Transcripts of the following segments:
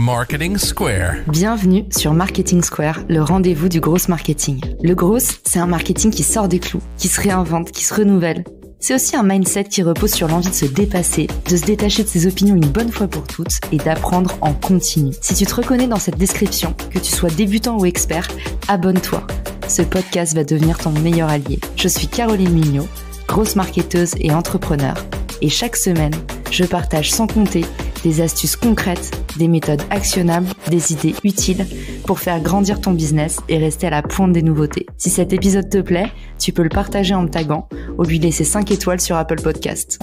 Marketing Square. Bienvenue sur Marketing Square, le rendez-vous du gros marketing. Le gros, c'est un marketing qui sort des clous, qui se réinvente, qui se renouvelle. C'est aussi un mindset qui repose sur l'envie de se dépasser, de se détacher de ses opinions une bonne fois pour toutes et d'apprendre en continu. Si tu te reconnais dans cette description, que tu sois débutant ou expert, abonne-toi. Ce podcast va devenir ton meilleur allié. Je suis Caroline Mignot, grosse marketeuse et entrepreneur. Et chaque semaine, je partage sans compter des astuces concrètes, des méthodes actionnables, des idées utiles pour faire grandir ton business et rester à la pointe des nouveautés. Si cet épisode te plaît, tu peux le partager en me taguant ou lui laisser 5 étoiles sur Apple Podcasts.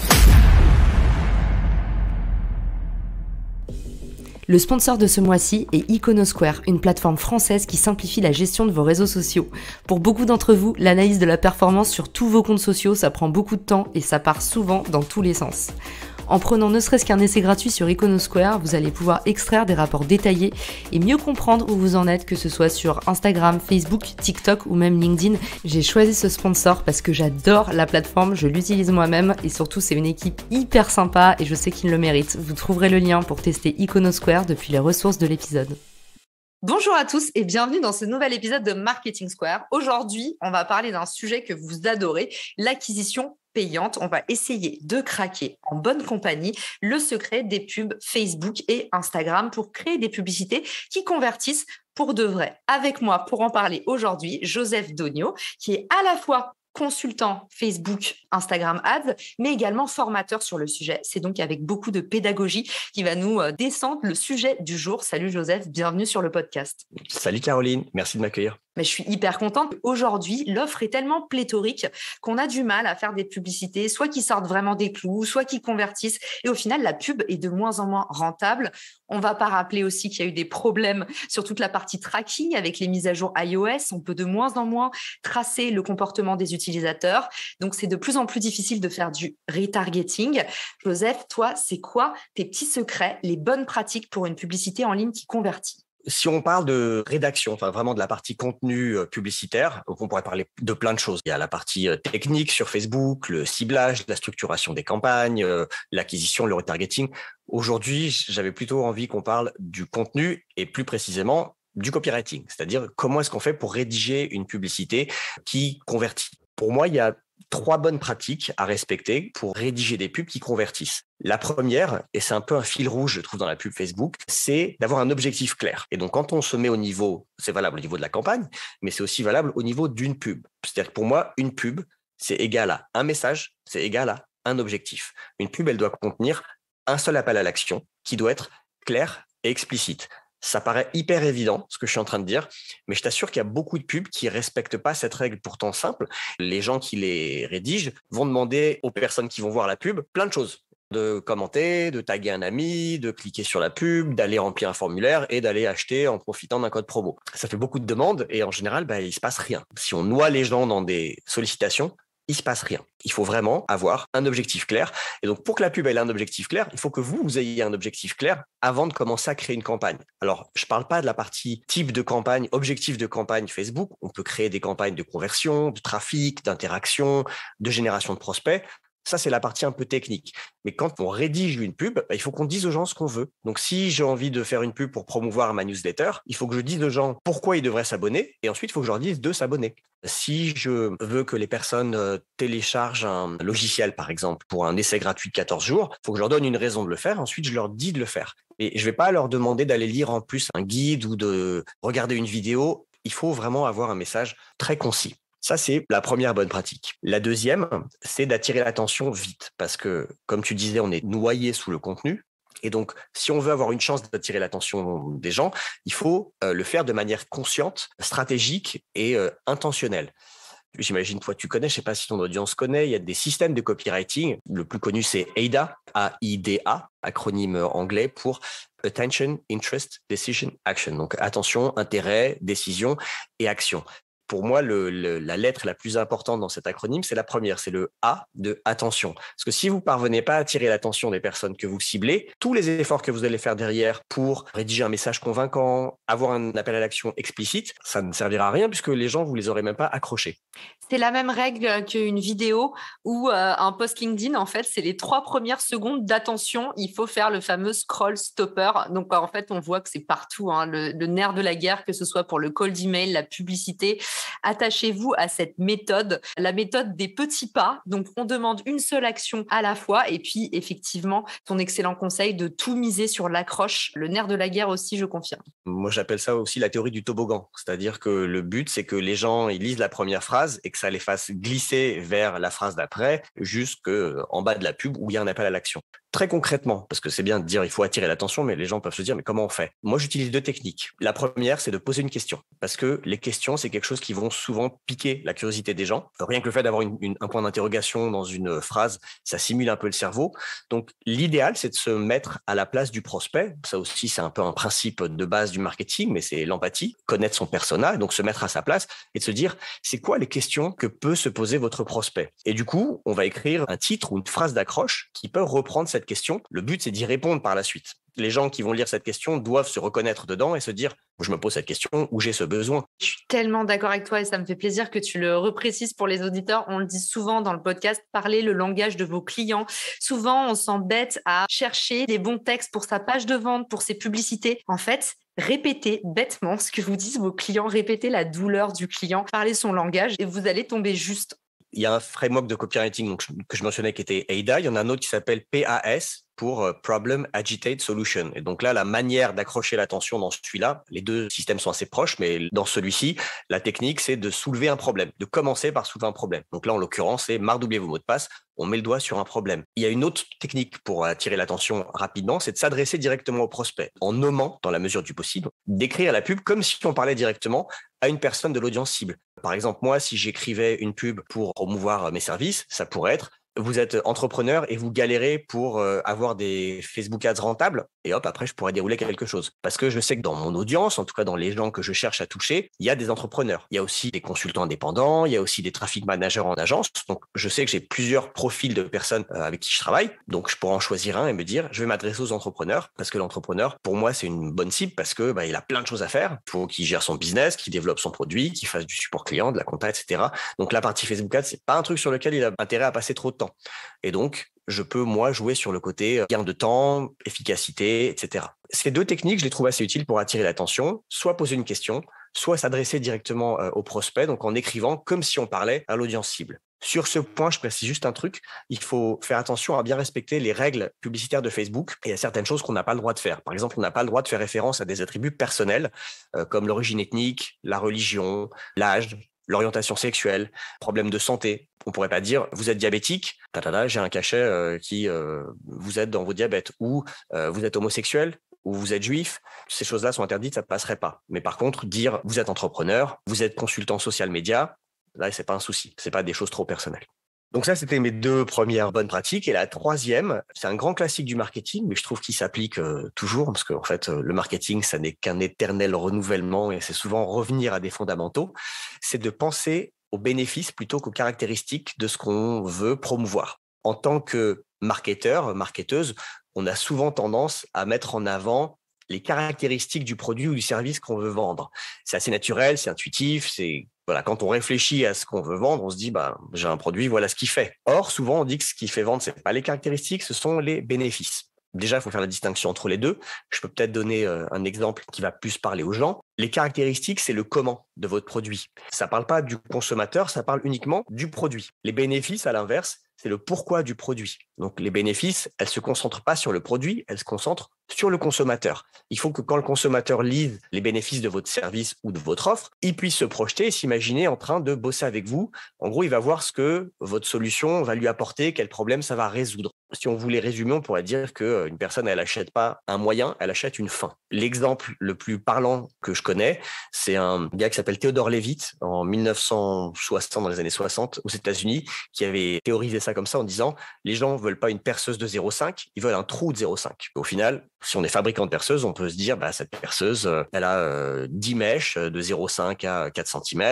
Le sponsor de ce mois-ci est Iconosquare, une plateforme française qui simplifie la gestion de vos réseaux sociaux. Pour beaucoup d'entre vous, l'analyse de la performance sur tous vos comptes sociaux, ça prend beaucoup de temps et ça part souvent dans tous les sens. En prenant ne serait-ce qu'un essai gratuit sur Iconosquare, vous allez pouvoir extraire des rapports détaillés et mieux comprendre où vous en êtes, que ce soit sur Instagram, Facebook, TikTok ou même LinkedIn. J'ai choisi ce sponsor parce que j'adore la plateforme, je l'utilise moi-même et surtout c'est une équipe hyper sympa et je sais qu'il le mérite. Vous trouverez le lien pour tester Iconosquare depuis les ressources de l'épisode. Bonjour à tous et bienvenue dans ce nouvel épisode de Marketing Square. Aujourd'hui, on va parler d'un sujet que vous adorez, l'acquisition payante. On va essayer de craquer en bonne compagnie le secret des pubs Facebook et Instagram pour créer des publicités qui convertissent pour de vrai. Avec moi pour en parler aujourd'hui, Joseph Dogno, qui est à la fois consultant Facebook, Instagram Ads, mais également formateur sur le sujet. C'est donc avec beaucoup de pédagogie qui va nous descendre le sujet du jour. Salut Joseph, bienvenue sur le podcast. Salut Caroline, merci de m'accueillir. Mais je suis hyper contente. Aujourd'hui, l'offre est tellement pléthorique qu'on a du mal à faire des publicités, soit qui sortent vraiment des clous, soit qui convertissent. Et au final, la pub est de moins en moins rentable. On ne va pas rappeler aussi qu'il y a eu des problèmes sur toute la partie tracking avec les mises à jour iOS. On peut de moins en moins tracer le comportement des utilisateurs. Donc, c'est de plus en plus difficile de faire du retargeting. Joseph, toi, c'est quoi tes petits secrets, les bonnes pratiques pour une publicité en ligne qui convertit ? Si on parle de rédaction, enfin vraiment de la partie contenu publicitaire, donc on pourrait parler de plein de choses. Il y a la partie technique sur Facebook, le ciblage, la structuration des campagnes, l'acquisition, le retargeting. Aujourd'hui, j'avais plutôt envie qu'on parle du contenu et plus précisément du copywriting, c'est-à-dire comment est-ce qu'on fait pour rédiger une publicité qui convertit. Pour moi, il y a 3 bonnes pratiques à respecter pour rédiger des pubs qui convertissent. La première, et c'est un peu un fil rouge, je trouve, dans la pub Facebook, c'est d'avoir un objectif clair. Et donc, quand on se met au niveau, c'est valable au niveau de la campagne, mais c'est aussi valable au niveau d'une pub. C'est-à-dire que pour moi, une pub, c'est égal à un message, c'est égal à un objectif. Une pub, elle doit contenir un seul appel à l'action qui doit être clair et explicite. Ça paraît hyper évident, ce que je suis en train de dire, mais je t'assure qu'il y a beaucoup de pubs qui respectent pas cette règle pourtant simple. Les gens qui les rédigent vont demander aux personnes qui vont voir la pub plein de choses. De commenter, de taguer un ami, de cliquer sur la pub, d'aller remplir un formulaire et d'aller acheter en profitant d'un code promo. Ça fait beaucoup de demandes et en général, il se passe rien. Si on noie les gens dans des sollicitations, il se passe rien. Il faut vraiment avoir un objectif clair. Et donc, pour que la pub ait un objectif clair, il faut que vous ayez un objectif clair avant de commencer à créer une campagne. Alors, je parle pas de la partie type de campagne, objectif de campagne Facebook. On peut créer des campagnes de conversion, de trafic, d'interaction, de génération de prospects. Ça, c'est la partie un peu technique. Mais quand on rédige une pub, il faut qu'on dise aux gens ce qu'on veut. Donc, si j'ai envie de faire une pub pour promouvoir ma newsletter, il faut que je dise aux gens pourquoi ils devraient s'abonner. Et ensuite, il faut que je leur dise de s'abonner. Si je veux que les personnes téléchargent un logiciel, par exemple, pour un essai gratuit de 14 jours, il faut que je leur donne une raison de le faire. Ensuite, je leur dis de le faire. Et je ne vais pas leur demander d'aller lire en plus un guide ou de regarder une vidéo. Il faut vraiment avoir un message très concis. Ça, c'est la première bonne pratique. La deuxième, c'est d'attirer l'attention vite parce que, comme tu disais, on est noyé sous le contenu. Et donc, si on veut avoir une chance d'attirer l'attention des gens, il faut le faire de manière consciente, stratégique et intentionnelle. J'imagine, toi, tu connais, je ne sais pas si ton audience connaît, il y a des systèmes de copywriting. Le plus connu, c'est AIDA, A-I-D-A, acronyme anglais pour Attention, Interest, Decision, Action. Donc, attention, intérêt, décision et action. pour moi, la lettre la plus importante dans cet acronyme, c'est la première, c'est le A de attention. Parce que si vous parvenez pas à attirer l'attention des personnes que vous ciblez, tous les efforts que vous allez faire derrière pour rédiger un message convaincant, avoir un appel à l'action explicite, ça ne servira à rien puisque les gens, vous les aurez même pas accrochés. C'est la même règle qu'une vidéo ou un post LinkedIn. En fait, c'est les 3 premières secondes d'attention. Il faut faire le fameux scroll stopper. Donc, en fait, on voit que c'est partout, hein, le nerf de la guerre, que ce soit pour le cold email, la publicité. Attachez-vous à cette méthode, la méthode des petits pas. Donc, on demande une seule action à la fois. Et puis, effectivement, ton excellent conseil de tout miser sur l'accroche. Le nerf de la guerre aussi, je confirme. Moi, j'appelle ça aussi la théorie du toboggan. C'est-à-dire que le but, c'est que les gens ils lisent la première phrase et que ça les fasse glisser vers la phrase d'après, jusqu'en bas de la pub où il y a un appel à l'action. Très concrètement, parce que c'est bien de dire il faut attirer l'attention, mais les gens peuvent se dire mais comment on fait? Moi, j'utilise 2 techniques. La première, c'est de poser une question, parce que les questions, c'est quelque chose qui vont souvent piquer la curiosité des gens. Rien que le fait d'avoir un point d'interrogation dans une phrase, ça simule un peu le cerveau. Donc, l'idéal, c'est de se mettre à la place du prospect. Ça aussi, c'est un peu un principe de base du marketing, mais c'est l'empathie, connaître son persona, donc se mettre à sa place et de se dire c'est quoi les questions que peut se poser votre prospect. Et du coup, on va écrire un titre ou une phrase d'accroche qui peut reprendre cette question. Le but, c'est d'y répondre par la suite. Les gens qui vont lire cette question doivent se reconnaître dedans et se dire je me pose cette question ou j'ai ce besoin. Je suis tellement d'accord avec toi et ça me fait plaisir que tu le reprécises pour les auditeurs. On le dit souvent dans le podcast, parlez le langage de vos clients. Souvent, on s'embête à chercher des bons textes pour sa page de vente, pour ses publicités. En fait, répétez bêtement ce que vous disent vos clients, répétez la douleur du client, parlez son langage et vous allez tomber juste. Il y a un framework de copywriting que je mentionnais qui était AIDA. Il y en a un autre qui s'appelle PAS pour Problem Agitate Solution. Et donc là, la manière d'accrocher l'attention dans celui-là, les 2 systèmes sont assez proches, mais dans celui-ci, la technique, c'est de soulever un problème, de commencer par soulever un problème. Donc là, en l'occurrence, c'est marre d'oublier vos mots de passe, on met le doigt sur un problème. Il y a une autre technique pour attirer l'attention rapidement, c'est de s'adresser directement au prospect, en nommant, dans la mesure du possible, d'écrire la pub comme si on parlait directement à une personne de l'audience cible. Par exemple, moi, si j'écrivais une pub pour promouvoir mes services, ça pourrait être vous êtes entrepreneur et vous galérez pour avoir des Facebook Ads rentables et hop, après, je pourrais dérouler quelque chose. Parce que je sais que dans mon audience, en tout cas dans les gens que je cherche à toucher, il y a des entrepreneurs. Il y a aussi des consultants indépendants, il y a aussi des traffic managers en agence. Donc, je sais que j'ai plusieurs profils de personnes avec qui je travaille. Donc, je pourrais en choisir un et me dire, je vais m'adresser aux entrepreneurs parce que l'entrepreneur, pour moi, c'est une bonne cible parce que il a plein de choses à faire. Il faut qu'il gère son business, qu'il développe son produit, qu'il fasse du support client, de la compta, etc. Donc, la partie Facebook Ads, c'est pas un truc sur lequel il a intérêt à passer trop de temps. Et donc, je peux, moi, jouer sur le côté gain de temps, efficacité, etc. Ces 2 techniques, je les trouve assez utiles pour attirer l'attention, soit poser une question, soit s'adresser directement au prospect, donc en écrivant comme si on parlait à l'audience cible. Sur ce point, je précise juste un truc, il faut faire attention à bien respecter les règles publicitaires de Facebook et il y a certaines choses qu'on n'a pas le droit de faire. Par exemple, on n'a pas le droit de faire référence à des attributs personnels comme l'origine ethnique, la religion, l'âge, l'orientation sexuelle, problème de santé. On pourrait pas dire vous êtes diabétique, j'ai un cachet qui vous êtes dans vos diabètes, ou vous êtes homosexuel, ou vous êtes juif. Ces choses-là sont interdites, ça ne passerait pas. Mais par contre, dire vous êtes entrepreneur, vous êtes consultant social média, là c'est pas un souci, c'est pas des choses trop personnelles. Donc ça, c'était mes 2 premières bonnes pratiques. Et la 3e, c'est un grand classique du marketing, mais je trouve qu'il s'applique toujours, parce que en fait, le marketing, ça n'est qu'un éternel renouvellement et c'est souvent revenir à des fondamentaux. C'est de penser aux bénéfices plutôt qu'aux caractéristiques de ce qu'on veut promouvoir. En tant que marketeur, marketeuse, on a souvent tendance à mettre en avant les caractéristiques du produit ou du service qu'on veut vendre. C'est assez naturel, c'est intuitif, voilà, quand on réfléchit à ce qu'on veut vendre, on se dit j'ai un produit, voilà ce qu'il fait. Or, souvent on dit que ce qui fait vendre, c'est pas les caractéristiques, ce sont les bénéfices. Déjà, il faut faire la distinction entre les 2. Je peux peut-être donner un exemple qui va plus parler aux gens. Les caractéristiques, c'est le comment de votre produit. Ça parle pas du consommateur, ça parle uniquement du produit. Les bénéfices, à l'inverse, c'est le pourquoi du produit. Donc, les bénéfices, elles se concentrent pas sur le produit, elles se concentrent sur le consommateur. Il faut que quand le consommateur lise les bénéfices de votre service ou de votre offre, il puisse se projeter et s'imaginer en train de bosser avec vous. En gros, il va voir ce que votre solution va lui apporter, quel problème ça va résoudre. Si on voulait résumer, on pourrait dire qu'une personne, elle achète pas un moyen, elle achète une fin. L'exemple le plus parlant que je connais, c'est un gars qui s'appelle Theodore Levitt en 1960, dans les années 60, aux États-Unis, qui avait théorisé ça comme ça en disant les gens veulent pas une perceuse de 0,5, ils veulent un trou de 0,5. Au final, si on est fabricant de perceuse, on peut se dire cette perceuse, elle a 10 mèches de 0,5 à 4 cm,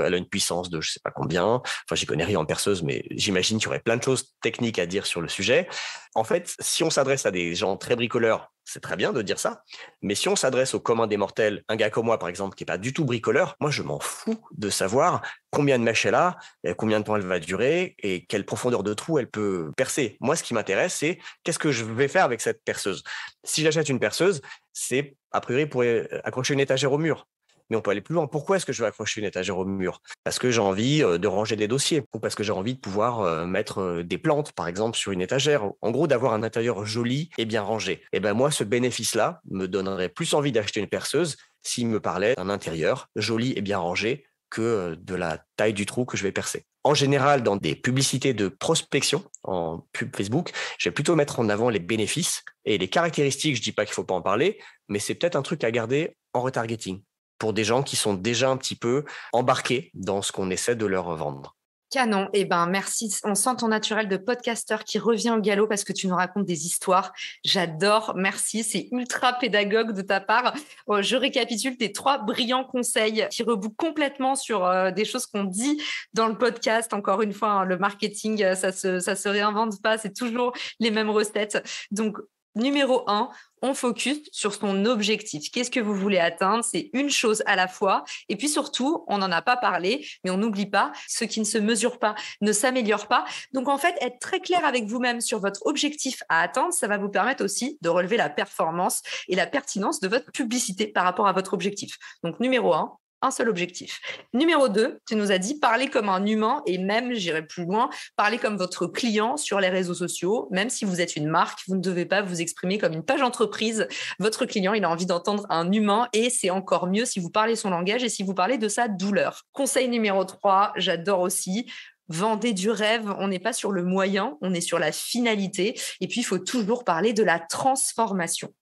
elle a une puissance de je sais pas combien. Enfin, j'y connais rien en perceuse, mais j'imagine qu'il y aurait plein de choses techniques à dire sur le sujet. En fait, si on s'adresse à des gens très bricoleurs, c'est très bien de dire ça. Mais si on s'adresse au commun des mortels, un gars comme moi, par exemple, qui est pas du tout bricoleur, moi, je m'en fous de savoir combien de mèches elle a, combien de temps elle va durer et quelle profondeur de trou elle peut percer. Moi, ce qui m'intéresse, c'est qu'est-ce que je vais faire avec cette perceuse. Si j'achète une perceuse, c'est a priori pour accrocher une étagère au mur. Mais on peut aller plus loin. Pourquoi est-ce que je veux accrocher une étagère au mur? Parce que j'ai envie de ranger des dossiers ou parce que j'ai envie de pouvoir mettre des plantes, par exemple, sur une étagère. En gros, d'avoir un intérieur joli et bien rangé. Et moi, ce bénéfice-là me donnerait plus envie d'acheter une perceuse s'il me parlait d'un intérieur joli et bien rangé que de la taille du trou que je vais percer. En général, dans des publicités de prospection en pub Facebook, je vais plutôt mettre en avant les bénéfices et les caractéristiques. Je dis pas qu'il faut pas en parler, mais c'est peut-être un truc à garder en retargeting pour des gens qui sont déjà un petit peu embarqués dans ce qu'on essaie de leur vendre. Canon. Merci. On sent ton naturel de podcasteur qui revient au galop parce que tu nous racontes des histoires. J'adore. Merci. C'est ultra pédagogue de ta part. Je récapitule tes 3 brillants conseils qui rebouclent complètement sur des choses qu'on dit dans le podcast. Encore une fois, le marketing, ça se réinvente pas. C'est toujours les mêmes recettes. Donc, numéro 1, on focus sur son objectif. Qu'est-ce que vous voulez atteindre? C'est une chose à la fois. Et puis surtout, on n'en a pas parlé, mais on n'oublie pas, ce qui ne se mesure pas ne s'améliore pas. Donc en fait, être très clair avec vous-même sur votre objectif à atteindre, ça va vous permettre aussi de relever la performance et la pertinence de votre publicité par rapport à votre objectif. Donc numéro 1, un seul objectif. Numéro 2, tu nous as dit parler comme un humain et même, j'irai plus loin, parler comme votre client sur les réseaux sociaux. Même si vous êtes une marque, vous ne devez pas vous exprimer comme une page entreprise. Votre client, il a envie d'entendre un humain et c'est encore mieux si vous parlez son langage et si vous parlez de sa douleur. Conseil numéro 3, j'adore aussi. Vendez du rêve, on n'est pas sur le moyen, on est sur la finalité. Et puis, il faut toujours parler de la transformation.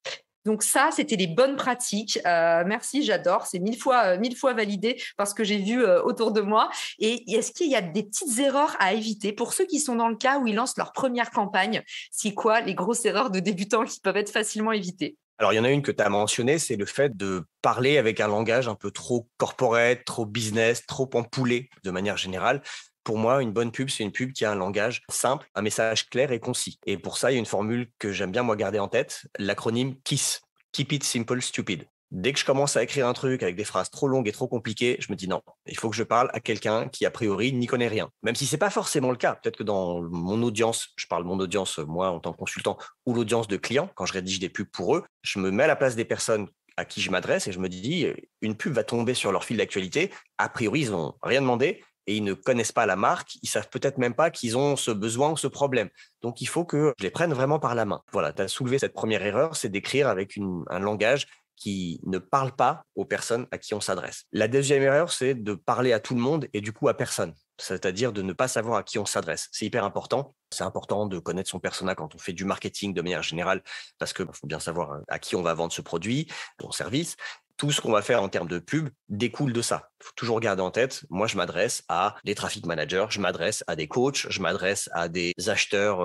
Donc ça, c'était les bonnes pratiques. Merci, j'adore. C'est mille fois validé parce que j'ai vu autour de moi. Et est-ce qu'il y a des petites erreurs à éviter pour ceux qui sont dans le cas où ils lancent leur première campagne? C'est quoi les grosses erreurs de débutants qui peuvent être facilement évitées? Alors, il y en a une que tu as mentionnée, c'est le fait de parler avec un langage un peu trop corporate, trop business, trop empoulé de manière générale. Pour moi, une bonne pub, c'est une pub qui a un langage simple, un message clair et concis. Et pour ça, il y a une formule que j'aime bien moi garder en tête, l'acronyme KISS, Keep It Simple Stupid. Dès que je commence à écrire un truc avec des phrases trop longues et trop compliquées, je me dis non, il faut que je parle à quelqu'un qui, a priori, n'y connaît rien. Même si c'est pas forcément le cas. Peut-être que dans mon audience, je parle de mon audience, moi, en tant que consultant, ou l'audience de clients, quand je rédige des pubs pour eux, je me mets à la place des personnes à qui je m'adresse et je me dis, une pub va tomber sur leur fil d'actualité. A priori, ils n'ont rien demandé et ils ne connaissent pas la marque. Ils savent peut-être même pas qu'ils ont ce besoin ou ce problème. Donc, il faut que je les prenne vraiment par la main. Voilà, tu as soulevé cette première erreur, c'est d'écrire avec un langage qui ne parle pas aux personnes à qui on s'adresse. La deuxième erreur, c'est de parler à tout le monde et du coup à personne. C'est-à-dire de ne pas savoir à qui on s'adresse. C'est hyper important. C'est important de connaître son persona quand on fait du marketing de manière générale parce qu'il faut bien savoir à qui on va vendre ce produit, son service. Tout ce qu'on va faire en termes de pub découle de ça. Il faut toujours garder en tête, moi, je m'adresse à des traffic managers, je m'adresse à des coachs, je m'adresse à des acheteurs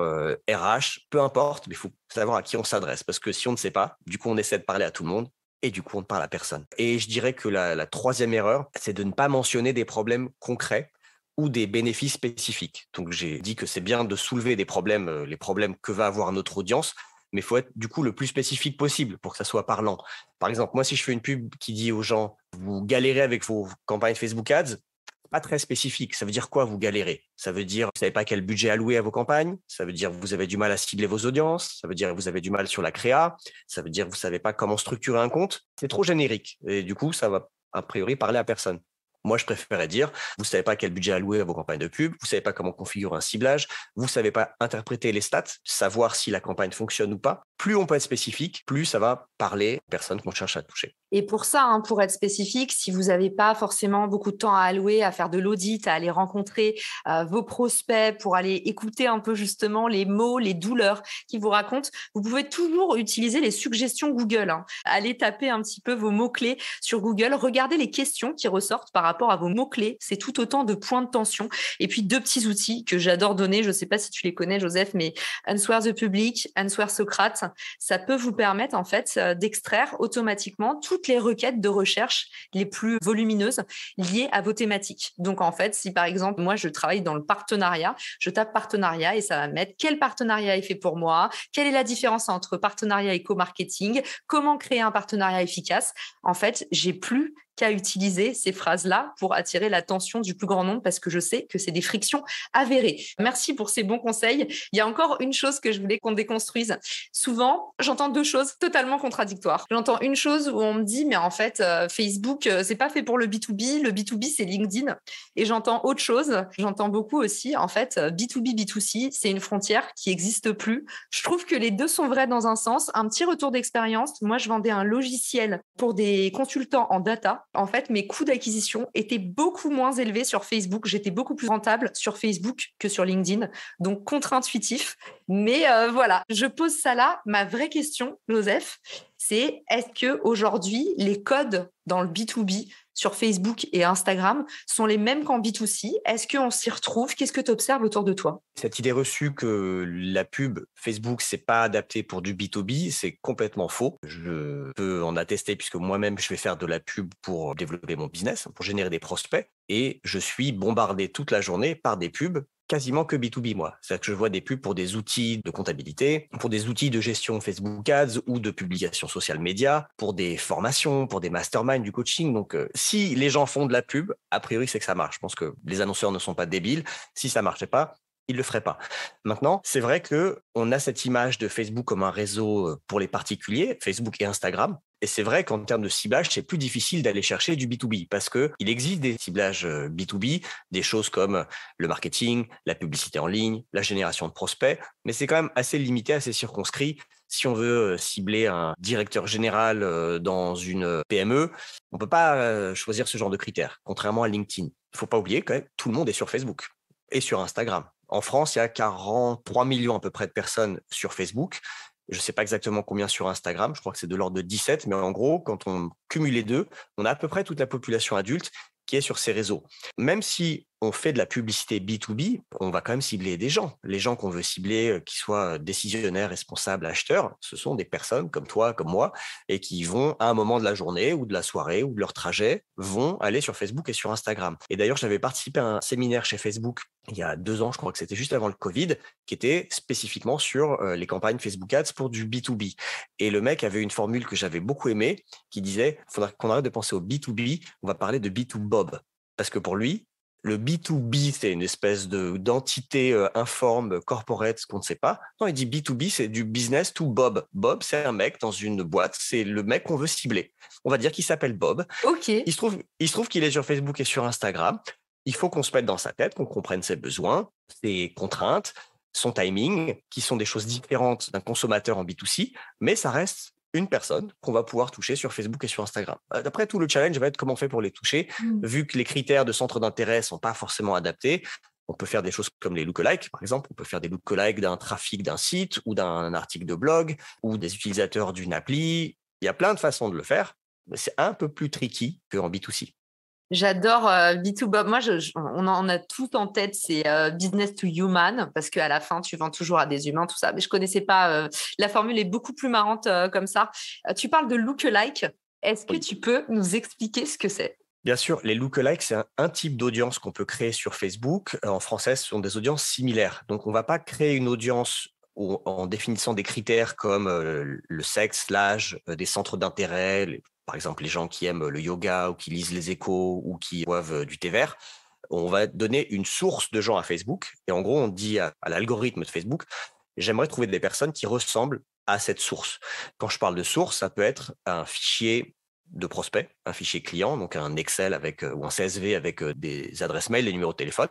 RH, peu importe, mais il faut savoir à qui on s'adresse. Parce que si on ne sait pas, du coup, on essaie de parler à tout le monde et du coup, on ne parle à personne. Et je dirais que la troisième erreur, c'est de ne pas mentionner des problèmes concrets ou des bénéfices spécifiques. Donc, j'ai dit que c'est bien de soulever des problèmes, les problèmes que va avoir notre audience, mais il faut être du coup le plus spécifique possible pour que ça soit parlant. Par exemple, moi, si je fais une pub qui dit aux gens, vous galérez avec vos campagnes Facebook Ads, pas très spécifique. Ça veut dire quoi, vous galérez? Ça veut dire, vous savez pas quel budget allouer à vos campagnes. Ça veut dire, vous avez du mal à cibler vos audiences. Ça veut dire, vous avez du mal sur la créa. Ça veut dire, vous savez pas comment structurer un compte. C'est trop générique. Et du coup, ça va a priori parler à personne. Moi, je préférais dire, vous savez pas quel budget allouer à vos campagnes de pub, vous savez pas comment configurer un ciblage, vous savez pas interpréter les stats, savoir si la campagne fonctionne ou pas. Plus on peut être spécifique, plus ça va parler aux personnes qu'on cherche à toucher. Et pour ça, pour être spécifique, si vous n'avez pas forcément beaucoup de temps à allouer, à faire de l'audit, à aller rencontrer vos prospects pour aller écouter un peu justement les mots, les douleurs qu'ils vous racontent, vous pouvez toujours utiliser les suggestions Google. Allez taper un petit peu vos mots-clés sur Google, regardez les questions qui ressortent par rapport à vos mots-clés. C'est tout autant de points de tension. Et puis, 2 petits outils que j'adore donner, je ne sais pas si tu les connais, Joseph, mais Answer the Public, Answer Socrate, ça peut vous permettre en fait d'extraire automatiquement toutes les requêtes de recherche les plus volumineuses liées à vos thématiques. Donc en fait, si par exemple moi je travaille dans le partenariat, je tape partenariat et ça va mettre quel partenariat est fait pour moi, quelle est la différence entre partenariat et co-marketing, comment créer un partenariat efficace. En fait, j'ai plus qu'à utiliser ces phrases-là pour attirer l'attention du plus grand nombre parce que je sais que c'est des frictions avérées. Merci pour ces bons conseils. Il y a encore une chose que je voulais qu'on déconstruise. Souvent, j'entends 2 choses totalement contradictoires. J'entends une chose où on me dit, mais en fait, Facebook, c'est pas fait pour le B2B. Le B2B, c'est LinkedIn. Et j'entends autre chose. J'entends beaucoup aussi, en fait, B2B, B2C, c'est une frontière qui n'existe plus. Je trouve que les deux sont vrais dans un sens. Un petit retour d'expérience. Moi, je vendais un logiciel pour des consultants en data. En fait, mes coûts d'acquisition étaient beaucoup moins élevés sur Facebook. J'étais beaucoup plus rentable sur Facebook que sur LinkedIn. Donc, contre-intuitif. Mais voilà, je pose ça là. Ma vraie question, Joseph, c'est est-ce qu'aujourd'hui, les codes dans le B2B sur Facebook et Instagram sont les mêmes qu'en B2C? Est-ce qu'on s'y retrouve? Qu'est-ce que tu observes autour de toi? Cette idée reçue que la pub Facebook, c'est pas adapté pour du B2B, c'est complètement faux. Je peux en attester puisque moi-même, je vais faire de la pub pour développer mon business, pour générer des prospects. Et je suis bombardé toute la journée par des pubs quasiment que B2B, moi. C'est-à-dire que je vois des pubs pour des outils de comptabilité, pour des outils de gestion Facebook Ads ou de publication social média, pour des formations, pour des masterminds, du coaching. Donc, si les gens font de la pub, a priori, c'est que ça marche. Je pense que les annonceurs ne sont pas débiles. Si ça marchait pas, ils le feraient pas. Maintenant, c'est vrai que on a cette image de Facebook comme un réseau pour les particuliers, Facebook et Instagram. Et c'est vrai qu'en termes de ciblage, c'est plus difficile d'aller chercher du B2B parce que il existe des ciblages B2B, des choses comme le marketing, la publicité en ligne, la génération de prospects, mais c'est quand même assez limité, assez circonscrit. Si on veut cibler un directeur général dans une PME, on peut pas choisir ce genre de critères, contrairement à LinkedIn. Il faut pas oublier que tout le monde est sur Facebook et sur Instagram. En France, il y a 43 millions à peu près de personnes sur Facebook. Je ne sais pas exactement combien sur Instagram, je crois que c'est de l'ordre de 17, mais en gros, quand on cumule les deux, on a à peu près toute la population adulte qui est sur ces réseaux. Même si on fait de la publicité B2B, on va quand même cibler des gens. Les gens qu'on veut cibler, qui soient décisionnaires, responsables, acheteurs, ce sont des personnes comme toi, comme moi, et qui vont, à un moment de la journée ou de la soirée ou de leur trajet, vont aller sur Facebook et sur Instagram. Et d'ailleurs, j'avais participé à un séminaire chez Facebook il y a 2 ans, je crois que c'était juste avant le Covid, qui était spécifiquement sur les campagnes Facebook Ads pour du B2B. Et le mec avait une formule que j'avais beaucoup aimée, qui disait, il faudra qu'on arrête de penser au B2B, on va parler de B2Bob. Parce que pour lui, le B2B, c'est une espèce d'entité informe, corporate, qu'on ne sait pas. Non, il dit B2B, c'est du business to Bob. Bob, c'est un mec dans une boîte, c'est le mec qu'on veut cibler. On va dire qu'il s'appelle Bob. Ok. Il se trouve qu'il est sur Facebook et sur Instagram. Il faut qu'on se mette dans sa tête, qu'on comprenne ses besoins, ses contraintes, son timing, qui sont des choses différentes d'un consommateur en B2C, mais ça reste une personne qu'on va pouvoir toucher sur Facebook et sur Instagram. D'après tout, le challenge va être comment on fait pour les toucher. Vu que les critères de centre d'intérêt sont pas forcément adaptés, on peut faire des choses comme les lookalikes, par exemple. On peut faire des lookalikes d'un trafic d'un site ou d'un article de blog ou des utilisateurs d'une appli. Il y a plein de façons de le faire, mais c'est un peu plus tricky qu'en B2C. J'adore B2Bob. Moi, on a tout en tête, c'est business to human, parce qu'à la fin, tu vends toujours à des humains, tout ça. Mais je connaissais pas. La formule est beaucoup plus marrante comme ça. Tu parles de lookalike. Est-ce que tu peux nous expliquer ce que c'est? Bien sûr, les lookalikes, c'est un type d'audience qu'on peut créer sur Facebook. En français, ce sont des audiences similaires. Donc, on ne va pas créer une audience en définissant des critères comme le sexe, l'âge, des centres d'intérêt, par exemple les gens qui aiment le yoga ou qui lisent les échos ou qui boivent du thé vert. On va donner une source de gens à Facebook et en gros, on dit à l'algorithme de Facebook, j'aimerais trouver des personnes qui ressemblent à cette source. Quand je parle de source, ça peut être un fichier de prospects, un fichier client, donc un Excel ou un CSV avec des adresses mail, des numéros de téléphone.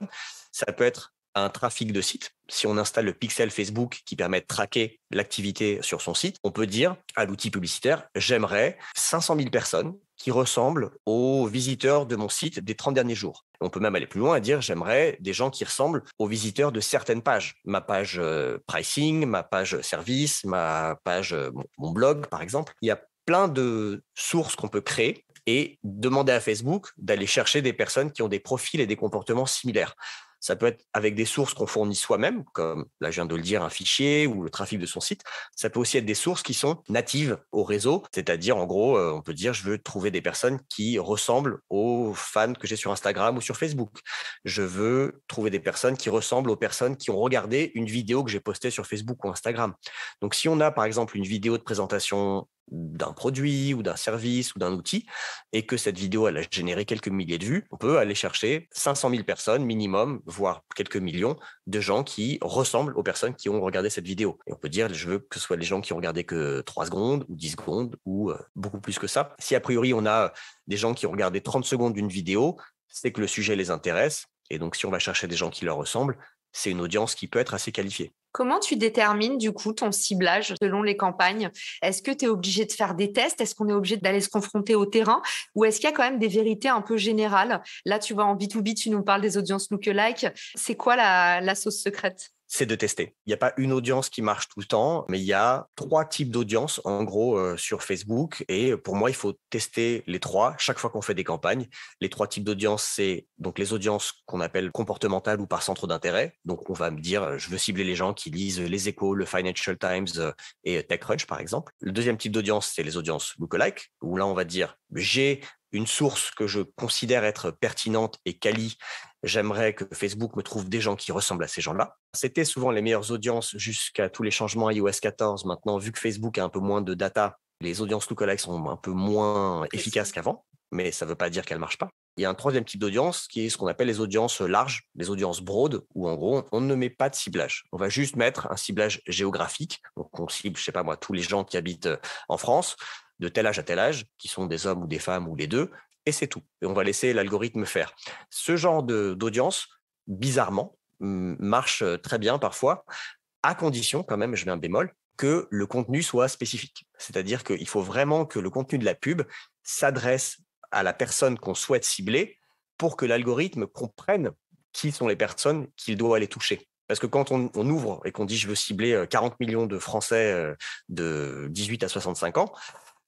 Ça peut être un trafic de site. Si on installe le pixel Facebook qui permet de traquer l'activité sur son site, on peut dire à l'outil publicitaire, j'aimerais 500 000 personnes qui ressemblent aux visiteurs de mon site des 30 derniers jours. On peut même aller plus loin et dire, j'aimerais des gens qui ressemblent aux visiteurs de certaines pages. Ma page pricing, ma page service, ma page, mon blog, par exemple. Il y a plein de sources qu'on peut créer et demander à Facebook d'aller chercher des personnes qui ont des profils et des comportements similaires. Ça peut être avec des sources qu'on fournit soi-même, comme là je viens de le dire, un fichier ou le trafic de son site. Ça peut aussi être des sources qui sont natives au réseau, c'est-à-dire en gros, on peut dire je veux trouver des personnes qui ressemblent aux fans que j'ai sur Instagram ou sur Facebook. Je veux trouver des personnes qui ressemblent aux personnes qui ont regardé une vidéo que j'ai postée sur Facebook ou Instagram. Donc si on a par exemple une vidéo de présentation d'un produit ou d'un service ou d'un outil et que cette vidéo elle a généré quelques milliers de vues, on peut aller chercher 500 000 personnes minimum, voire quelques millions de gens qui ressemblent aux personnes qui ont regardé cette vidéo. Et on peut dire, je veux que ce soit les gens qui ont regardé que 3 secondes ou 10 secondes ou beaucoup plus que ça. Si a priori on a des gens qui ont regardé 30 secondes d'une vidéo, c'est que le sujet les intéresse. Et donc si on va chercher des gens qui leur ressemblent, c'est une audience qui peut être assez qualifiée. Comment tu détermines du coup ton ciblage selon les campagnes? Est-ce que tu es obligé de faire des tests? Est-ce qu'on est obligé d'aller se confronter au terrain? Ou est-ce qu'il y a quand même des vérités un peu générales? Là, tu vois, en B2B, tu nous parles des audiences lookalike. C'est quoi la sauce secrète? C'est de tester. Il n'y a pas une audience qui marche tout le temps, mais il y a 3 types d'audience en gros sur Facebook. Et pour moi, il faut tester les 3 chaque fois qu'on fait des campagnes. Les 3 types d'audience, c'est donc les audiences qu'on appelle comportementales ou par centre d'intérêt. Donc, on va me dire, je veux cibler les gens qui lisent Les Échos, le Financial Times et TechCrunch, par exemple. Le deuxième type d'audience, c'est les audiences lookalike, où là, on va dire, j'ai une source que je considère être pertinente et quali. J'aimerais que Facebook me trouve des gens qui ressemblent à ces gens-là. C'était souvent les meilleures audiences jusqu'à tous les changements iOS 14. Maintenant, vu que Facebook a un peu moins de data, les audiences lookalike sont un peu moins efficaces qu'avant, mais ça ne veut pas dire qu'elles ne marchent pas. Il y a un troisième type d'audience qui est ce qu'on appelle les audiences larges, les audiences broad, où en gros, on ne met pas de ciblage. On va juste mettre un ciblage géographique. Donc, on cible, je sais pas moi, tous les gens qui habitent en France, de tel âge à tel âge, qui sont des hommes ou des femmes ou les deux, et c'est tout. Et on va laisser l'algorithme faire. Ce genre d'audience, bizarrement, marche très bien parfois, à condition quand même, je mets un bémol, que le contenu soit spécifique. C'est-à-dire qu'il faut vraiment que le contenu de la pub s'adresse à la personne qu'on souhaite cibler pour que l'algorithme comprenne qui sont les personnes qu'il doit aller toucher. Parce que quand on ouvre et qu'on dit je veux cibler 40 millions de Français de 18 à 65 ans,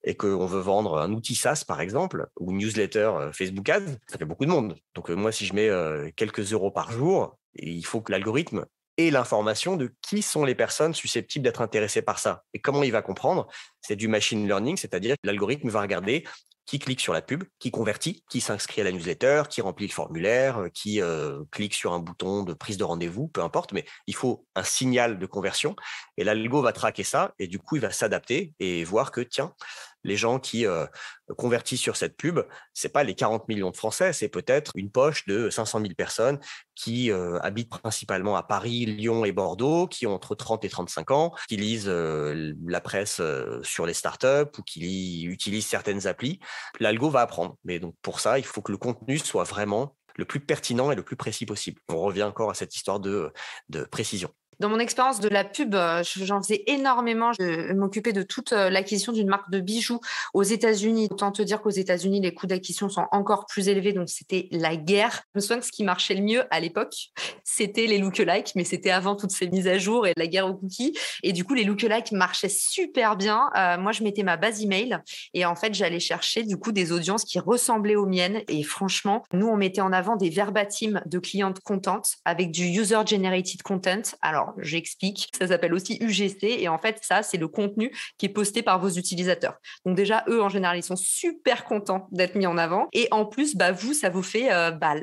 et qu'on veut vendre un outil SaaS, par exemple, ou une newsletter Facebook Ads, ça fait beaucoup de monde. Donc, moi, si je mets quelques euros par jour, il faut que l'algorithme ait l'information de qui sont les personnes susceptibles d'être intéressées par ça. Et comment il va comprendre? C'est du machine learning, c'est-à-dire que l'algorithme va regarder qui clique sur la pub, qui convertit, qui s'inscrit à la newsletter, qui remplit le formulaire, qui clique sur un bouton de prise de rendez-vous, peu importe, mais il faut un signal de conversion. Et l'algo va traquer ça et du coup, il va s'adapter et voir que, tiens, les gens qui convertissent sur cette pub, c'est pas les 40 millions de Français, c'est peut-être une poche de 500 000 personnes qui habitent principalement à Paris, Lyon et Bordeaux, qui ont entre 30 et 35 ans, qui lisent la presse sur les startups ou qui utilisent certaines applis. L'algo va apprendre. Mais donc pour ça, il faut que le contenu soit vraiment le plus pertinent et le plus précis possible. On revient encore à cette histoire de précision. Dans mon expérience de la pub, j'en faisais énormément. Je m'occupais de toute l'acquisition d'une marque de bijoux aux États-Unis. Autant te dire qu'aux États-Unis, les coûts d'acquisition sont encore plus élevés, donc c'était la guerre. Je me souviens que ce qui marchait le mieux à l'époque, c'était les lookalikes, mais c'était avant toutes ces mises à jour et la guerre aux cookies. Et du coup, les lookalikes marchaient super bien. Moi, je mettais ma base email et en fait, j'allais chercher du coup des audiences qui ressemblaient aux miennes. Et franchement, nous, on mettait en avant des verbatims de clientes contentes avec du user-generated content. Alors, j'explique, ça s'appelle aussi UGC et en fait, ça, c'est le contenu qui est posté par vos utilisateurs. Donc déjà, eux, en général, ils sont super contents d'être mis en avant et en plus, vous, ça vous fait,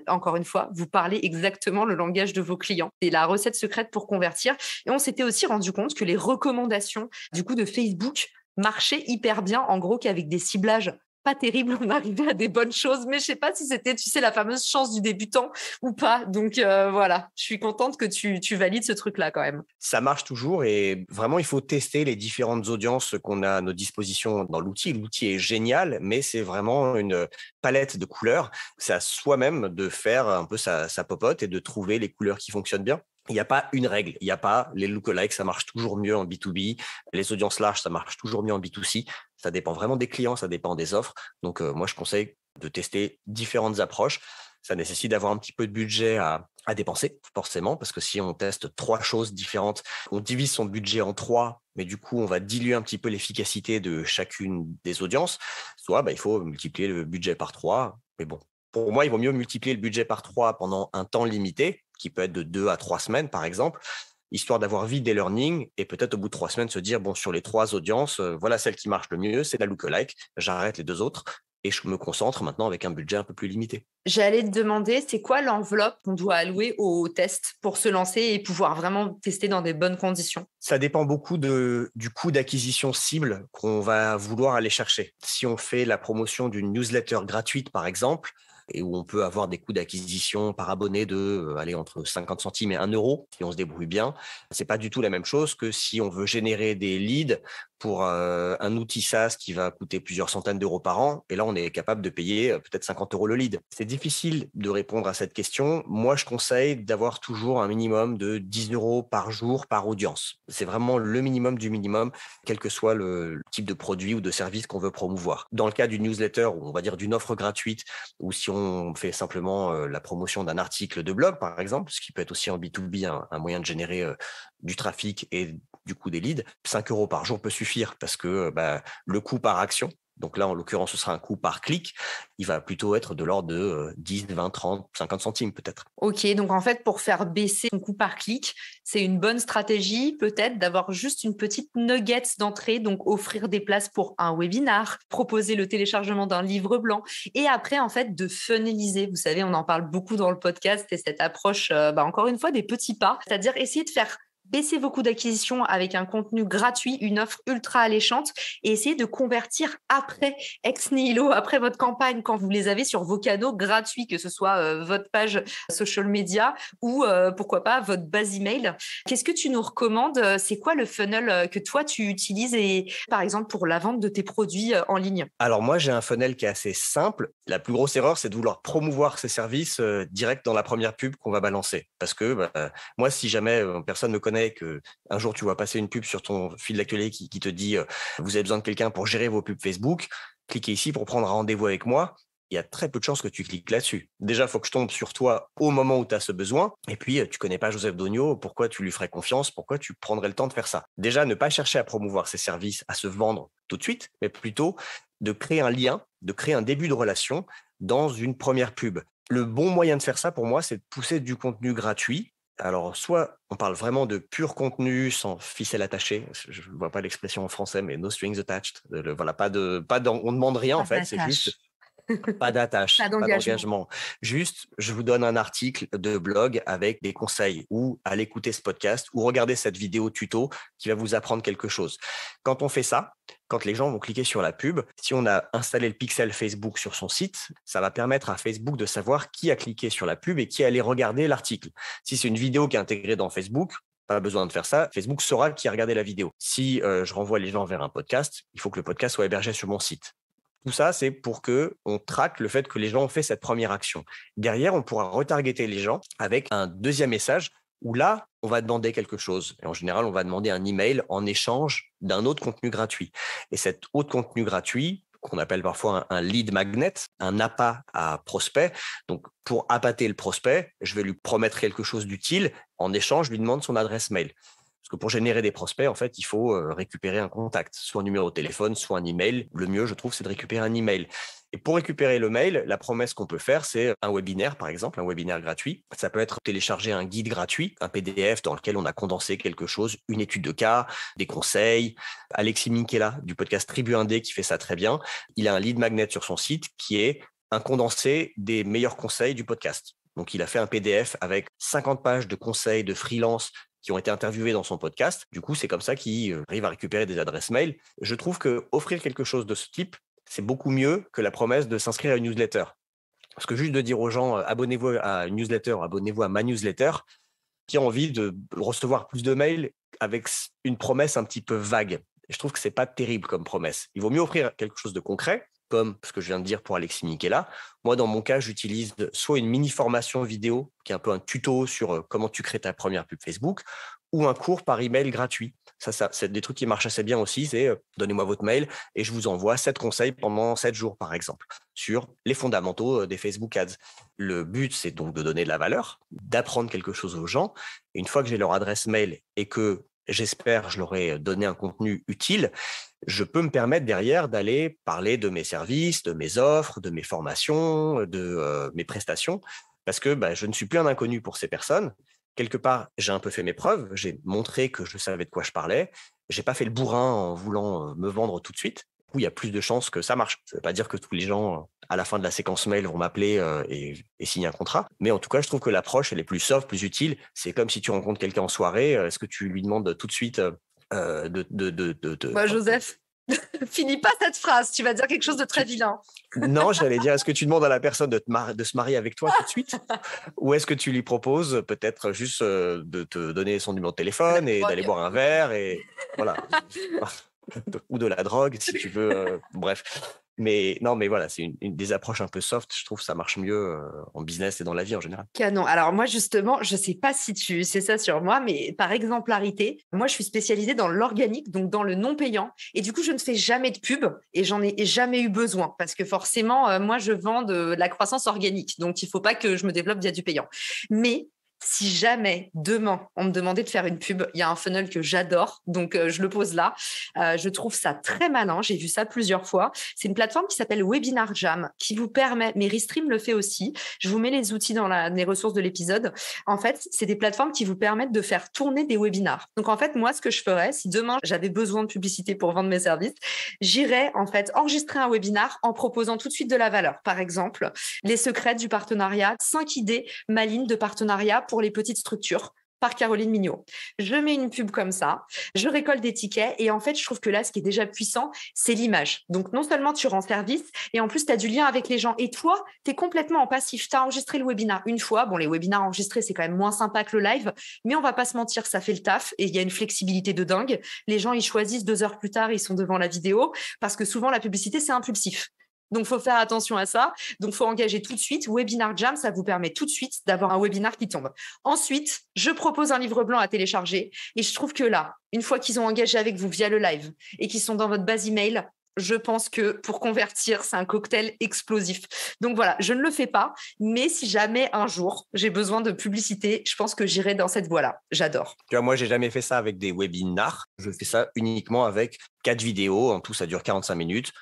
encore une fois, vous parlez exactement le langage de vos clients. C'est la recette secrète pour convertir et on s'était aussi rendu compte que les recommandations du coup de Facebook marchaient hyper bien, en gros, qu'avec des ciblages pas terrible, on arrivait à des bonnes choses, mais je sais pas si c'était, tu sais, la fameuse chance du débutant ou pas. Donc voilà, je suis contente que tu valides ce truc-là quand même. Ça marche toujours et vraiment, il faut tester les différentes audiences qu'on a à nos dispositions dans l'outil. L'outil est génial, mais c'est vraiment une palette de couleurs. C'est à soi-même de faire un peu sa popote et de trouver les couleurs qui fonctionnent bien. Il n'y a pas une règle. Il n'y a pas les lookalikes, ça marche toujours mieux en B2B. Les audiences larges, ça marche toujours mieux en B2C. Ça dépend vraiment des clients, ça dépend des offres. Donc, moi, je conseille de tester différentes approches. Ça nécessite d'avoir un petit peu de budget à dépenser, forcément, parce que si on teste 3 choses différentes, on divise son budget en 3, mais du coup, on va diluer un petit peu l'efficacité de chacune des audiences. Soit il faut multiplier le budget par 3. Mais bon, pour moi, il vaut mieux multiplier le budget par 3 pendant un temps limité, qui peut être de 2 à 3 semaines, par exemple, histoire d'avoir vite des learnings et peut-être au bout de 3 semaines se dire, bon, sur les 3 audiences, voilà celle qui marche le mieux, c'est la lookalike, j'arrête les 2 autres et je me concentre maintenant avec un budget un peu plus limité. J'allais te demander, c'est quoi l'enveloppe qu'on doit allouer au test pour se lancer et pouvoir vraiment tester dans des bonnes conditions? Ça dépend beaucoup du coût d'acquisition cible qu'on va vouloir aller chercher. Si on fait la promotion d'une newsletter gratuite, par exemple, et où on peut avoir des coûts d'acquisition par abonné de entre 50 centimes et 1 euro, si on se débrouille bien, c'est pas du tout la même chose que si on veut générer des leads pour un outil SaaS qui va coûter plusieurs centaines d'euros par an. Et là, on est capable de payer peut-être 50 euros le lead. C'est difficile de répondre à cette question. Moi, je conseille d'avoir toujours un minimum de 10 euros par jour par audience. C'est vraiment le minimum du minimum, quel que soit le type de produit ou de service qu'on veut promouvoir. Dans le cas d'une newsletter, ou on va dire d'une offre gratuite, ou si on fait simplement la promotion d'un article de blog, par exemple, ce qui peut être aussi en B2B un moyen de générer du trafic et du coup des leads, 5 euros par jour peut suffire parce que le coût par action, donc là en l'occurrence ce sera un coût par clic, il va plutôt être de l'ordre de 10, 20, 30, 50 centimes peut-être. Ok, donc en fait pour faire baisser son coût par clic, c'est une bonne stratégie peut-être d'avoir juste une petite nugget d'entrée, donc offrir des places pour un webinar, proposer le téléchargement d'un livre blanc et après en fait de funneliser. Vous savez, on en parle beaucoup dans le podcast et cette approche, encore une fois, des petits pas, c'est-à-dire essayer de faire baisser vos coûts d'acquisition avec un contenu gratuit, une offre ultra alléchante et essayer de convertir après ex nihilo, après votre campagne, quand vous les avez sur vos canaux gratuits, que ce soit votre page social media ou pourquoi pas votre base email. Qu'est-ce que tu nous recommandes? C'est quoi le funnel que toi tu utilises et par exemple pour la vente de tes produits en ligne? Alors moi, j'ai un funnel qui est assez simple. La plus grosse erreur, c'est de vouloir promouvoir ces services direct dans la première pub qu'on va balancer. Parce que moi, si jamais personne ne me connaît, que un jour tu vois passer une pub sur ton fil d'actualité qui te dit vous avez besoin de quelqu'un pour gérer vos pubs Facebook, cliquez ici pour prendre un rendez-vous avec moi. Il y a très peu de chances que tu cliques là-dessus. Déjà, il faut que je tombe sur toi au moment où tu as ce besoin. Et puis, tu connais pas Joseph Dogno, pourquoi tu lui ferais confiance? Pourquoi tu prendrais le temps de faire ça? Déjà, ne pas chercher à promouvoir ses services, à se vendre tout de suite, mais plutôt de créer un lien, de créer un début de relation dans une première pub. Le bon moyen de faire ça, pour moi, c'est de pousser du contenu gratuit. Alors, soit on parle vraiment de pur contenu sans ficelle attachée. Je ne vois pas l'expression en français, mais no strings attached. Voilà, on ne demande rien, en fait. C'est juste pas d'attache, Pas pas d'engagement. d'engagement. Juste, je vous donne un article de blog avec des conseils ou allez écouter ce podcast ou regarder cette vidéo tuto qui va vous apprendre quelque chose. Quand on fait ça, quand les gens vont cliquer sur la pub, si on a installé le pixel Facebook sur son site, ça va permettre à Facebook de savoir qui a cliqué sur la pub et qui allait regarder l'article. Si c'est une vidéo qui est intégrée dans Facebook, pas besoin de faire ça. Facebook saura qui a regardé la vidéo. Si je renvoie les gens vers un podcast, il faut que le podcast soit hébergé sur mon site. Tout ça, c'est pour que on traque le fait que les gens ont fait cette première action. Derrière, on pourra retargeter les gens avec un deuxième message où là, on va demander quelque chose. Et en général, on va demander un email en échange d'un autre contenu gratuit. Et cet autre contenu gratuit, qu'on appelle parfois un lead magnet, un appât à prospect. Donc, pour appâter le prospect, je vais lui promettre quelque chose d'utile. En échange, je lui demande son adresse mail. Parce que pour générer des prospects, en fait, il faut récupérer un contact, soit un numéro de téléphone, soit un email. Le mieux, je trouve, c'est de récupérer un email. Et pour récupérer le mail, la promesse qu'on peut faire, c'est un webinaire, par exemple, un webinaire gratuit. Ça peut être télécharger un guide gratuit, un PDF dans lequel on a condensé quelque chose, une étude de cas, des conseils. Alexis Minkela, du podcast Tribu Indé, qui fait ça très bien. Il a un lead magnet sur son site qui est un condensé des meilleurs conseils du podcast. Donc, il a fait un PDF avec 50 pages de conseils de freelance qui ont été interviewés dans son podcast. Du coup, c'est comme ça qu'il arrive à récupérer des adresses mail. Je trouve que offrir quelque chose de ce type, c'est beaucoup mieux que la promesse de s'inscrire à une newsletter. Parce que juste de dire aux gens, abonnez-vous à une newsletter, abonnez-vous à ma newsletter, qui a envie de recevoir plus de mails avec une promesse un petit peu vague. Et je trouve que ce n'est pas terrible comme promesse. Il vaut mieux offrir quelque chose de concret, comme ce que je viens de dire pour Alexis Michela. Moi, dans mon cas, j'utilise soit une mini-formation vidéo, qui est un peu un tuto sur comment tu crées ta première pub Facebook, ou un cours par email gratuit. Ça, c'est des trucs qui marchent assez bien aussi. C'est donnez-moi votre mail et je vous envoie 7 conseils pendant 7 jours, par exemple, sur les fondamentaux des Facebook Ads. Le but, c'est donc de donner de la valeur, d'apprendre quelque chose aux gens. Et une fois que j'ai leur adresse mail et que j'espère je leur ai donné un contenu utile, je peux me permettre derrière d'aller parler de mes services, de mes offres, de mes formations, de mes prestations, parce que je ne suis plus un inconnu pour ces personnes. Quelque part, j'ai un peu fait mes preuves, j'ai montré que je savais de quoi je parlais, j'ai pas fait le bourrin en voulant me vendre tout de suite. Du coup, il y a plus de chances que ça marche. Ça ne veut pas dire que tous les gens, à la fin de la séquence mail, vont m'appeler et signer un contrat. Mais en tout cas, je trouve que l'approche, elle est plus soft, plus utile. C'est comme si tu rencontres quelqu'un en soirée, est-ce que tu lui demandes tout de suite Joseph, finis pas cette phrase, tu vas dire quelque chose de très vilain. Non, j'allais dire, est-ce que tu demandes à la personne de se marier avec toi tout de suite? Ou est-ce que tu lui proposes peut-être juste de te donner son numéro de téléphone et d'aller boire un verre et voilà. Ou de la drogue, si tu veux. Bref. Mais non, mais voilà, c'est une des approches un peu soft. Je trouve que ça marche mieux en business et dans la vie en général. Canon. Alors moi, justement, je ne sais pas si tu sais ça sur moi, mais par exemplarité, moi, je suis spécialisée dans l'organique, donc dans le non payant. Et du coup, je ne fais jamais de pub et j'en ai jamais eu besoin parce que forcément, moi, je vends de la croissance organique. Donc, il ne faut pas que je me développe via du payant. Mais si jamais demain on me demandait de faire une pub, il y a un funnel que j'adore, donc je le pose là. Je trouve ça très malin, j'ai vu ça plusieurs fois. C'est une plateforme qui s'appelle Webinar Jam qui vous permet, mais Restream le fait aussi. Je vous mets les outils dans les ressources de l'épisode. En fait, c'est des plateformes qui vous permettent de faire tourner des webinars. Donc en fait, moi, ce que je ferais, si demain j'avais besoin de publicité pour vendre mes services, j'irais en fait enregistrer un webinar en proposant tout de suite de la valeur. Par exemple, les secrets du partenariat, 5 idées malines de partenariat pour les petites structures par Caroline Mignot. Je mets une pub comme ça, je récolte des tickets et en fait, je trouve que là, ce qui est déjà puissant, c'est l'image. Donc, non seulement tu rends service et en plus, tu as du lien avec les gens. Et toi, tu es complètement en passif. Tu as enregistré le webinar une fois. Bon, les webinars enregistrés, c'est quand même moins sympa que le live, mais on va pas se mentir, ça fait le taf et il y a une flexibilité de dingue. Les gens, ils choisissent 2 heures plus tard, ils sont devant la vidéo parce que souvent, la publicité, c'est impulsif. Donc, il faut faire attention à ça. Donc, il faut engager tout de suite. Webinar Jam, ça vous permet tout de suite d'avoir un webinar qui tombe. Ensuite, je propose un livre blanc à télécharger. Et je trouve que là, une fois qu'ils ont engagé avec vous via le live et qu'ils sont dans votre base email, je pense que pour convertir, c'est un cocktail explosif. Donc voilà, je ne le fais pas. Mais si jamais un jour, j'ai besoin de publicité, je pense que j'irai dans cette voie-là. J'adore. Tu vois, moi, j'ai jamais fait ça avec des webinars. Je fais ça uniquement avec 4 vidéos. En tout, ça dure 45 minutes.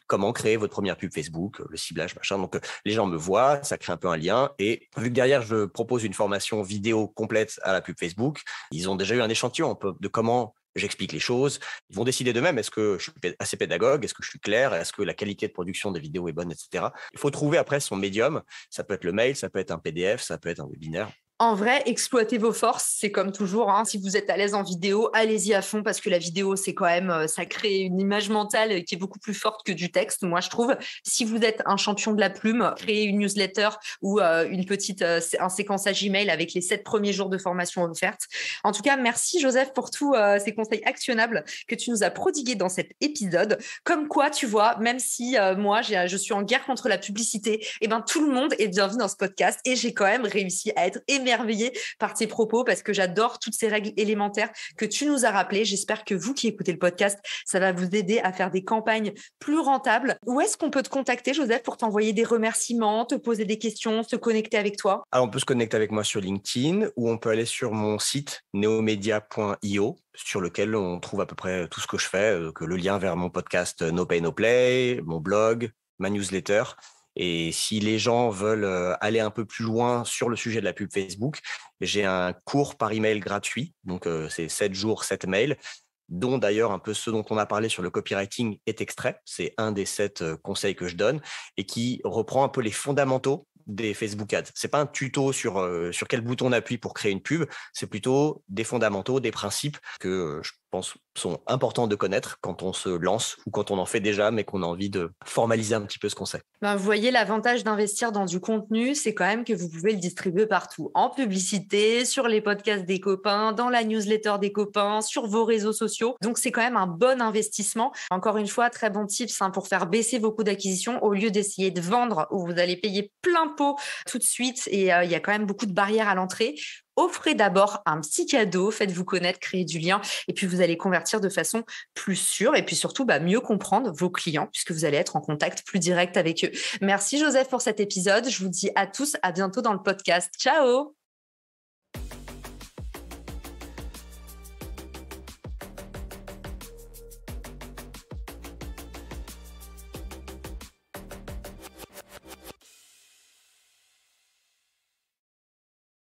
Comment créer votre première pub Facebook, le ciblage, machin. Donc, les gens me voient, ça crée un peu un lien. Et vu que derrière, je propose une formation vidéo complète à la pub Facebook, ils ont déjà eu un échantillon de comment j'explique les choses. Ils vont décider d'eux-mêmes, est-ce que je suis assez pédagogue, est-ce que je suis clair, est-ce que la qualité de production des vidéos est bonne, etc. Il faut trouver après son médium. Ça peut être le mail, ça peut être un PDF, ça peut être un webinaire. En vrai, exploitez vos forces, c'est comme toujours. Hein. Si vous êtes à l'aise en vidéo, allez-y à fond parce que la vidéo, c'est quand même, ça crée une image mentale qui est beaucoup plus forte que du texte, moi je trouve. Si vous êtes un champion de la plume, créez une newsletter ou un séquençage email avec les 7 premiers jours de formation offerte. En tout cas, merci Joseph pour tous ces conseils actionnables que tu nous as prodigués dans cet épisode. Comme quoi, tu vois, même si moi, je suis en guerre contre la publicité, et ben tout le monde est bienvenu dans ce podcast et j'ai quand même réussi à être émerveillée par tes propos parce que j'adore toutes ces règles élémentaires que tu nous as rappelées. J'espère que vous qui écoutez le podcast, ça va vous aider à faire des campagnes plus rentables. Où est-ce qu'on peut te contacter, Joseph, pour t'envoyer des remerciements, te poser des questions, se connecter avec toi? Alors, on peut se connecter avec moi sur LinkedIn ou on peut aller sur mon site neomedia.io sur lequel on trouve à peu près tout ce que je fais, que le lien vers mon podcast No Pay No Play, mon blog, ma newsletter. Et si les gens veulent aller un peu plus loin sur le sujet de la pub Facebook, j'ai un cours par email gratuit. Donc, c'est 7 jours, 7 mails, dont d'ailleurs un peu ce dont on a parlé sur le copywriting est extrait. C'est un des 7 conseils que je donne et qui reprend un peu les fondamentaux des Facebook Ads. C'est pas un tuto sur quel bouton on appuie pour créer une pub, c'est plutôt des fondamentaux, des principes que je pense, sont importants de connaître quand on se lance ou quand on en fait déjà, mais qu'on a envie de formaliser un petit peu ce qu'on sait. Vous voyez, l'avantage d'investir dans du contenu, c'est quand même que vous pouvez le distribuer partout. En publicité, sur les podcasts des copains, dans la newsletter des copains, sur vos réseaux sociaux. Donc, c'est quand même un bon investissement. Encore une fois, très bon tips pour faire baisser vos coûts d'acquisition au lieu d'essayer de vendre où vous allez payer plein pot tout de suite. Et il y a quand même beaucoup de barrières à l'entrée. Offrez d'abord un petit cadeau, faites-vous connaître, créez du lien et puis vous allez convertir de façon plus sûre et puis surtout mieux comprendre vos clients puisque vous allez être en contact plus direct avec eux. Merci Joseph pour cet épisode. Je vous dis à tous à bientôt dans le podcast. Ciao!